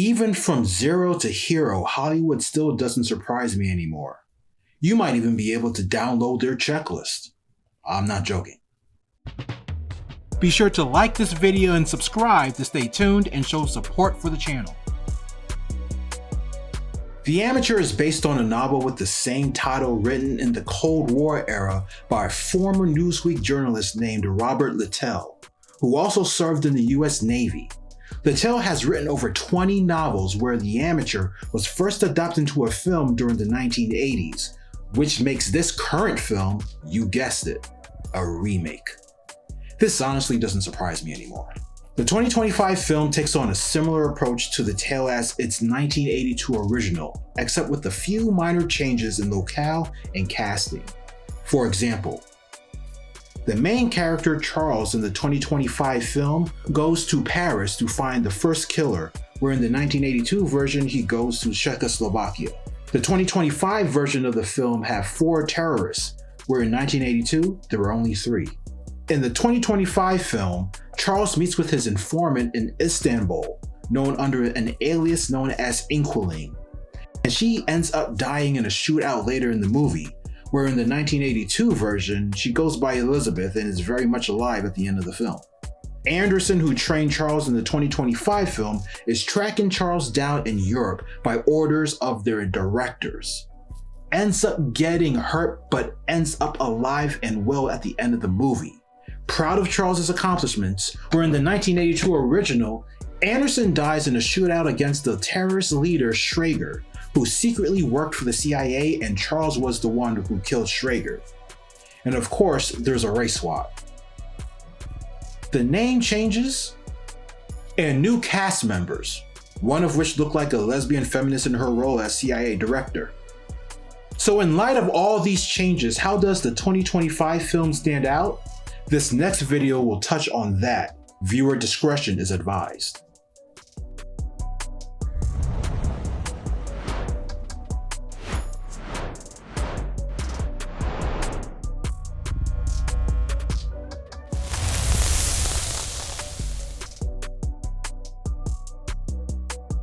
Even from zero to hero, Hollywood still doesn't surprise me anymore. You might even be able to download their checklist. I'm not joking. Be sure to like this video and subscribe to stay tuned and show support for the channel. The Amateur is based on a novel with the same title written in the Cold War era by a former Newsweek journalist named Robert Littell, who also served in the US Navy. Littell has written over 20 novels where The Amateur was first adapted into a film during the 1980s, which makes this current film, you guessed it, a remake. This honestly doesn't surprise me anymore. The 2025 film takes on a similar approach to the tale as its 1982 original, except with a few minor changes in locale and casting. For example, the main character Charles in the 2025 film goes to Paris to find the first killer, where in the 1982 version he goes to Czechoslovakia. The 2025 version of the film had 4 terrorists, where in 1982 there were only 3. In the 2025 film, Charles meets with his informant in Istanbul, known under an alias known as Inkling, and she ends up dying in a shootout later in the movie, where in the 1982 version, she goes by Elizabeth and is very much alive at the end of the film. Anderson, who trained Charles in the 2025 film, is tracking Charles down in Europe by orders of their directors. Ends up getting hurt, but ends up alive and well at the end of the movie. Proud of Charles's accomplishments, where in the 1982 original, Anderson dies in a shootout against the terrorist leader Schrager, who secretly worked for the CIA, and Charles was the one who killed Schrager. And of course, there's a race swap. The name changes, and new cast members, one of which looked like a lesbian feminist in her role as CIA director. So in light of all these changes, how does the 2025 film stand out? This next video will touch on that. Viewer discretion is advised.